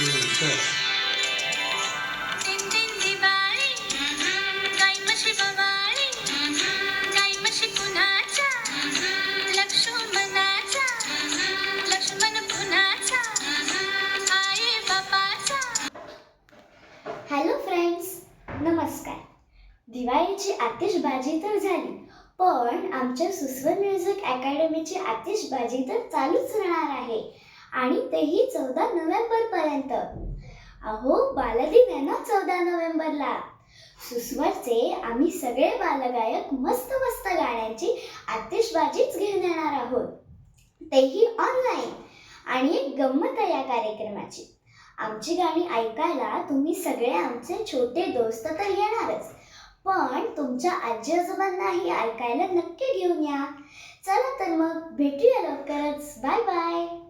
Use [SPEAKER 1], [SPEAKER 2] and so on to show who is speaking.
[SPEAKER 1] चल.
[SPEAKER 2] Hello friends, नमस्कार. दिवाळीची आतिषबाजी तर झाली, पण आमच्या सुस्वर म्युझिक अकॅडमीची आतिषबाजी तर चालूच राहणार आहे आणि तेही 14 नोव्हेंबर पर्यंत. अहो, बालदिन आहे ना 14 नोव्हेंबरला. सुस्वरचे आम्ही सगळे बालगायक मस्त मस्त गाण्यांची आतिषबाजीच घेऊन येणार आहोत, तेही ऑनलाईन. आणि एक गंमत आहे या कार्यक्रमाची. आमची गाणी ऐकायला तुम्ही सगळे आमचे छोटे दोस्त तर येणारच, पण तुमच्या आजी आजोबांनाही ऐकायला नक्की घेऊन या. चला तर मग भेटूया लवकरच. Bye bye.